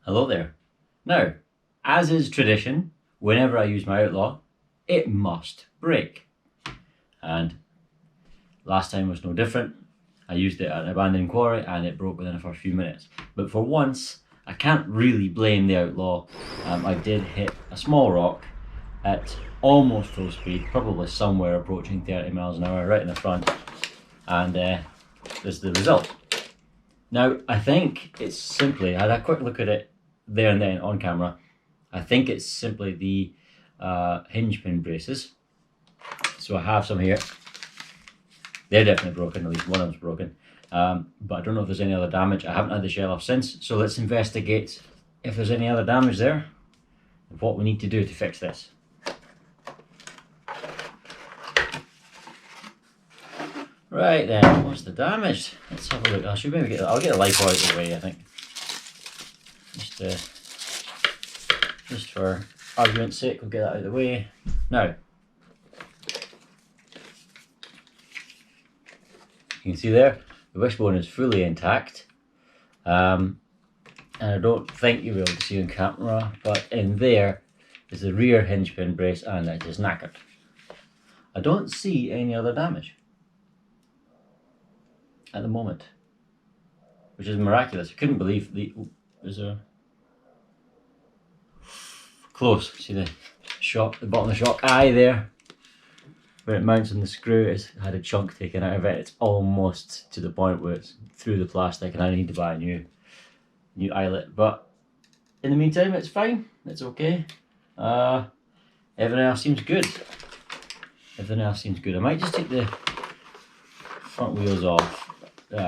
Hello there. Now, as is tradition, whenever I use my Outlaw, it must break. And last time was no different. I used it at an abandoned quarry and it broke within the first few minutes. But for once, I can't really blame the Outlaw. I did hit a small rock at almost full speed, probably somewhere approaching 30 miles an hour right in the front. And this is the result. Now, I think it's simply, I had a quick look at it there and then on camera. I think it's simply the hinge pin braces. So I have some here. They're definitely broken, at least one of them's broken. But I don't know if there's any other damage. I haven't had the shell off since, so let's investigate if there's any other damage there and what we need to do to fix this. Right then, what's the damage? Let's have a look. I should maybe get, I'll get the lipo out of the way, I think. Just for argument's sake, we'll get that out of the way. Now, you can see there, the wishbone is fully intact. And I don't think you'll be able to see on camera, but in there is the rear hinge pin brace and it is knackered. I don't see any other damage at the moment, which is miraculous. I couldn't believe the, is there close, see the shock, the bottom of the shock eye there, where it mounts on the screw. It's had a chunk taken out of it. It's almost to the point where it's through the plastic and I need to buy a new eyelet, but in the meantime it's fine, it's okay. Everything else seems good. Everything else seems good. I might just take the front wheels off,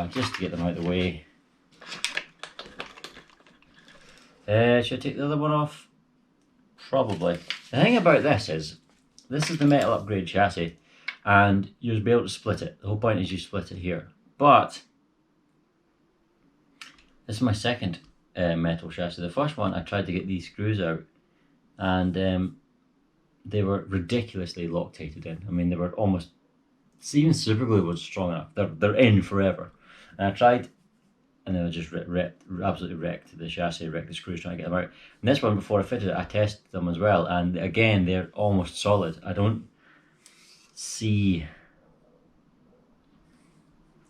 just to get them out of the way. Should I take the other one off? Probably. The thing about this is the metal upgrade chassis and you'll be able to split it. The whole point is you split it here. But this is my second metal chassis. The first one I tried to get these screws out and they were ridiculously Loctated in. I mean, they were almost, even super glue was strong enough. They're in forever. And I tried and they were just absolutely wrecked the chassis, wrecked the screws trying to get them out. And this one, before I fitted it, I tested them as well, and again they're almost solid. I don't see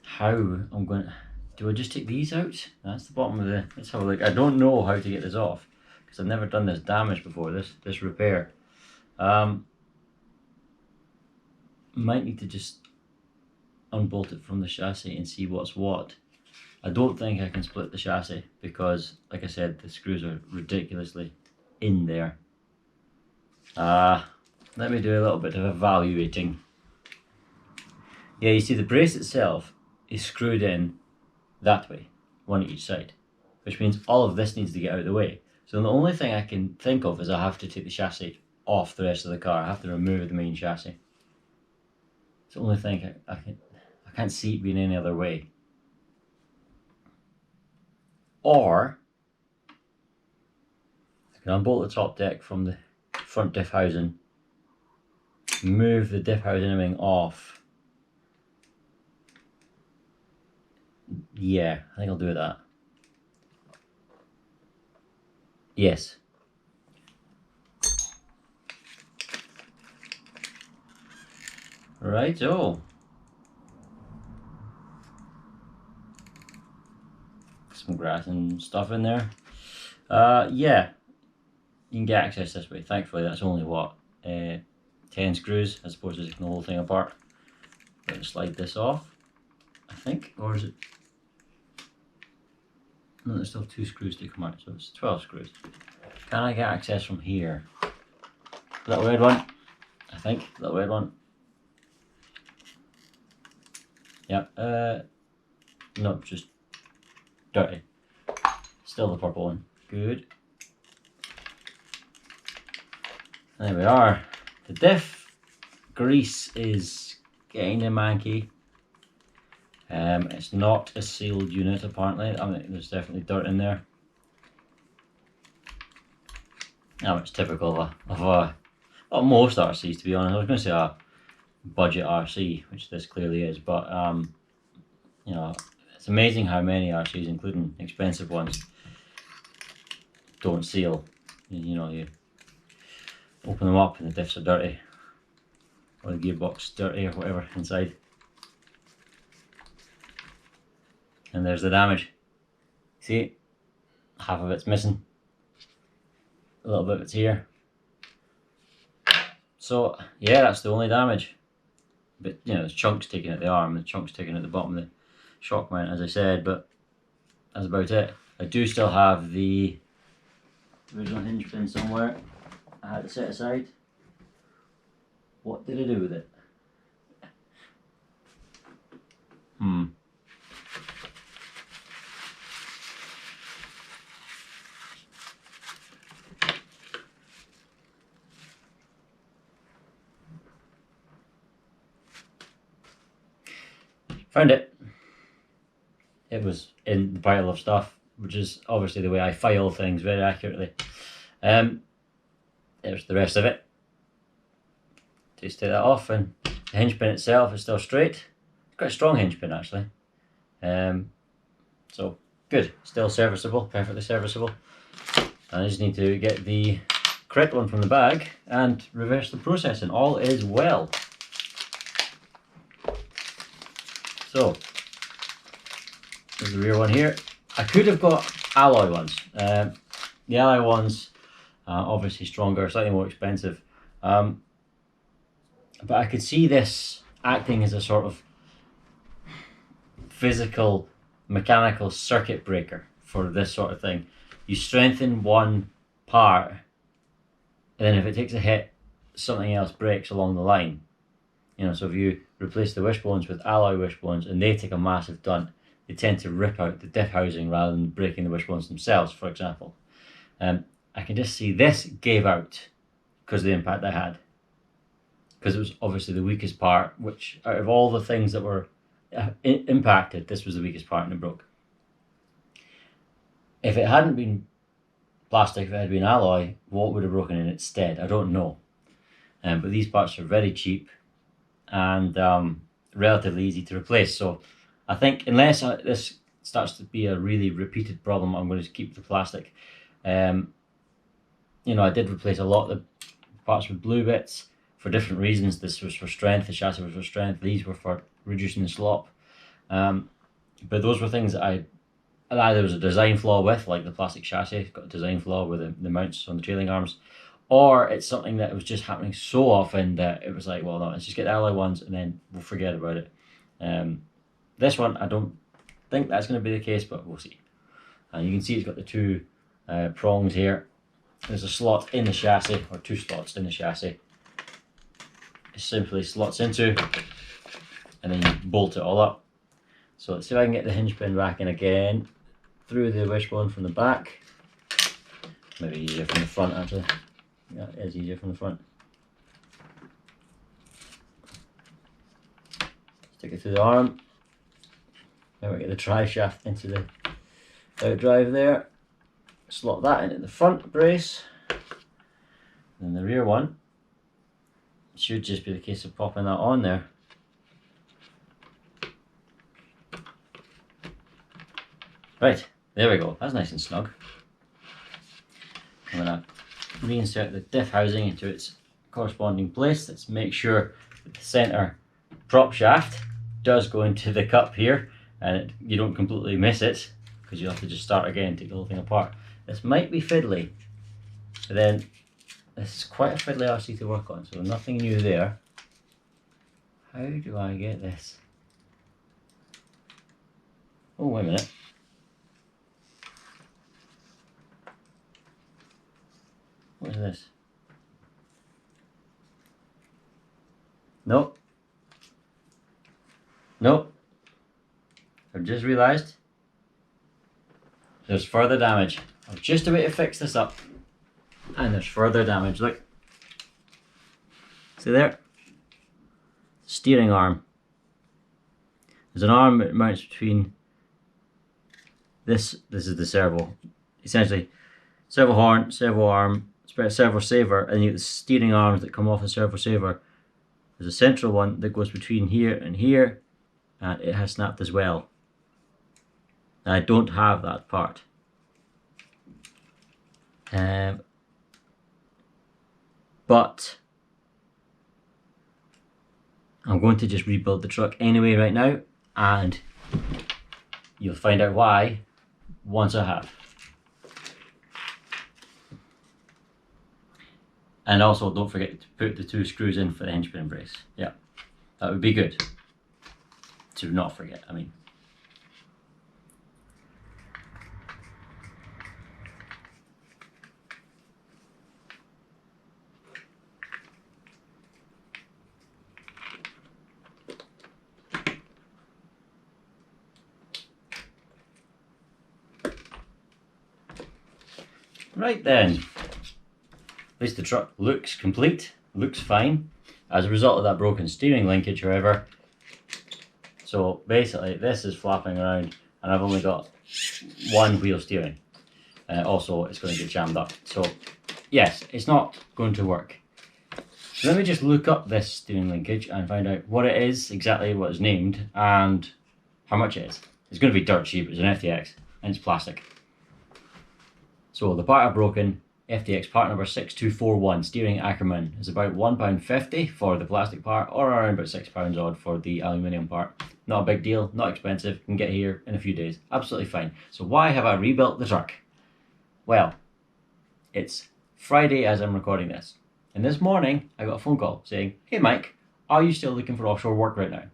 how I'm going to, do I just take these out? That's the bottom of the, let's have a look. I don't know how to get this off because I've never done this damage before, this repair. Might need to just unbolt it from the chassis and see what's what. I don't think I can split the chassis because, like I said, the screws are ridiculously in there. Let me do a little bit of evaluating. Yeah, you see the brace itself is screwed in that way, one at each side, which means all of this needs to get out of the way. So the only thing I can think of is I have to take the chassis off the rest of the car. I have to remove the main chassis. It's the only thing I can't see it being any other way. Or I can unbolt the top deck from the front diff housing, move the diff housing and everything off. Yeah, I think I'll do that. Yes. Right, oh. Some grass and stuff in there. Yeah, you can get access this way. Thankfully, that's only what, 10 screws as opposed to taking the whole thing apart. I'm going to slide this off, I think, or is it? No, there's still 2 screws to come out, so it's 12 screws. Can I get access from here? That weird one? I think that weird one. Yep. No, just dirty. Still the purple one. Good. There we are. The diff grease is getting a manky. It's not a sealed unit apparently. I mean, there's definitely dirt in there. Now it's typical of most RCs, to be honest. I was going to say a budget RC, which this clearly is, but you know, it's amazing how many RCs, including expensive ones, don't seal. You know, you open them up and the diffs are dirty, or the gearbox dirty or whatever inside. And there's the damage. See, half of it's missing, a little bit of it's here. So yeah, that's the only damage. But you know, there's chunks taken at the arm, the chunks taken at the bottom of the shock mount, as I said, but that's about it. I do still have the original hinge pin somewhere. I had it set aside. What did I do with it? Found it. It was in the pile of stuff, which is obviously the way I file things very accurately. There's the rest of it. Just take that off, and the hinge pin itself is still straight. It's quite a strong hinge pin actually. So good, still serviceable, perfectly serviceable. I just need to get the correct one from the bag and reverse the process, and all is well. So there's the rear one here. I could have got alloy ones. The alloy ones obviously stronger, slightly more expensive. But I could see this acting as a sort of physical, mechanical circuit breaker for this sort of thing. You strengthen one part, and then if it takes a hit, something else breaks along the line. You know, so if you replace the wishbones with alloy wishbones and they take a massive dunt, they tend to rip out the diff housing rather than breaking the wishbones themselves, for example. I can just see this gave out because of the impact I had. Because it was obviously the weakest part, which out of all the things that were impacted, this was the weakest part and it broke. If it hadn't been plastic, if it had been alloy, what would have broken in its stead? I don't know. But these parts are very cheap and relatively easy to replace. So I think unless this starts to be a really repeated problem, I'm going to keep the plastic. You know, I did replace a lot of the parts with blue bits for different reasons. This was for strength, the chassis was for strength, these were for reducing the slop. But those were things that either there was a design flaw with, like the plastic chassis, it's got a design flaw with the mounts on the trailing arms, or it's something that was just happening so often that it was like, well, no, let's just get the alloy ones and then we'll forget about it. This one, I don't think that's going to be the case, but we'll see. And you can see it's got the two prongs here. There's a slot in the chassis, or two slots in the chassis. It simply slots into, and then you bolt it all up. So let's see if I can get the hinge pin back in again, through the wishbone from the back. Maybe easier from the front actually. Yeah, it is easier from the front. Stick it through the arm. Then we get the drive shaft into the outdrive there. Slot that into the front brace. Then the rear one should just be the case of popping that on there. Right, there we go. That's nice and snug. I'm going to reinsert the diff housing into its corresponding place. Let's make sure that the center prop shaft does go into the cup here, and you don't completely miss it, because you'll have to just start again, take the whole thing apart. This might be fiddly, but then this is quite a fiddly RC to work on, so nothing new there. How do I get this? Oh, wait a minute. What is this? Nope. Nope. I've just realised there's further damage. I'm just about to fix this up, and there's further damage. Look. See there? Steering arm. There's an arm that mounts between this is the servo. Essentially, servo horn, servo arm, servo saver, and you get the steering arms that come off the servo saver. There's a central one that goes between here and here, and it has snapped as well. And I don't have that part. But I'm going to just rebuild the truck anyway right now, and you'll find out why once I have. And also don't forget to put the 2 screws in for the hinge pin brace. Yeah, that would be good to not forget, I mean. Right then, at least the truck looks complete, looks fine, as a result of that broken steering linkage, however. So basically this is flapping around and I've only got 1 wheel steering. Also it's going to get jammed up. So yes, it's not going to work. So let me just look up this steering linkage and find out what it is, exactly what it's named, and how much it is. It's going to be dirt cheap. It's an FTX and it's plastic. So the part I've broken, FTX part number 6241, steering Ackerman, is about £1.50 for the plastic part, or around about £6 odd for the aluminium part. Not a big deal, not expensive, can get here in a few days, absolutely fine. So why have I rebuilt the truck? Well, it's Friday as I'm recording this, and this morning I got a phone call saying, "Hey Mike, are you still looking for offshore work right now?"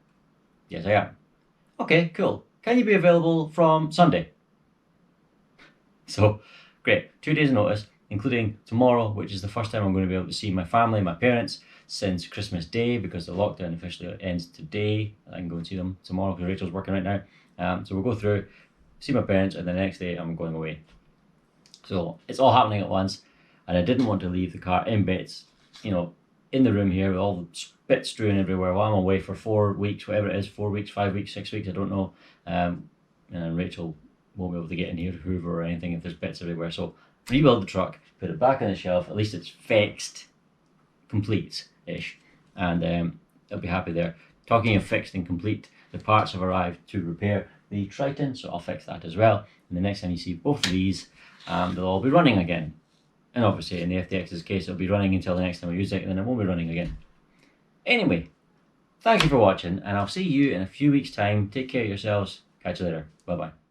Yes, I am. Okay, cool. Can you be available from Sunday? So, great, 2 days notice, including tomorrow, which is the first time I'm going to be able to see my family, my parents, since Christmas Day, because the lockdown officially ends today. I can go and see them tomorrow because Rachel's working right now. So we'll go through, see my parents, and the next day I'm going away. So it's all happening at once, and I didn't want to leave the car in bits, you know, in the room here with all the bits strewn everywhere while I'm away for 4 weeks, whatever it is, 4 weeks, 5 weeks, 6 weeks, I don't know. And Rachel won't be able to get in here to hoover or anything if there's bits everywhere. So rebuild the truck, put it back on the shelf, at least it's fixed, complete-ish, and I'll be happy there. Talking of fixed and complete, the parts have arrived to repair the Triton, so I'll fix that as well. And the next time you see both of these, they'll all be running again. And obviously in the FTX's case, it'll be running until the next time we use it, and then it won't be running again. Anyway, thank you for watching, and I'll see you in a few weeks' time. Take care of yourselves. Catch you later. Bye-bye.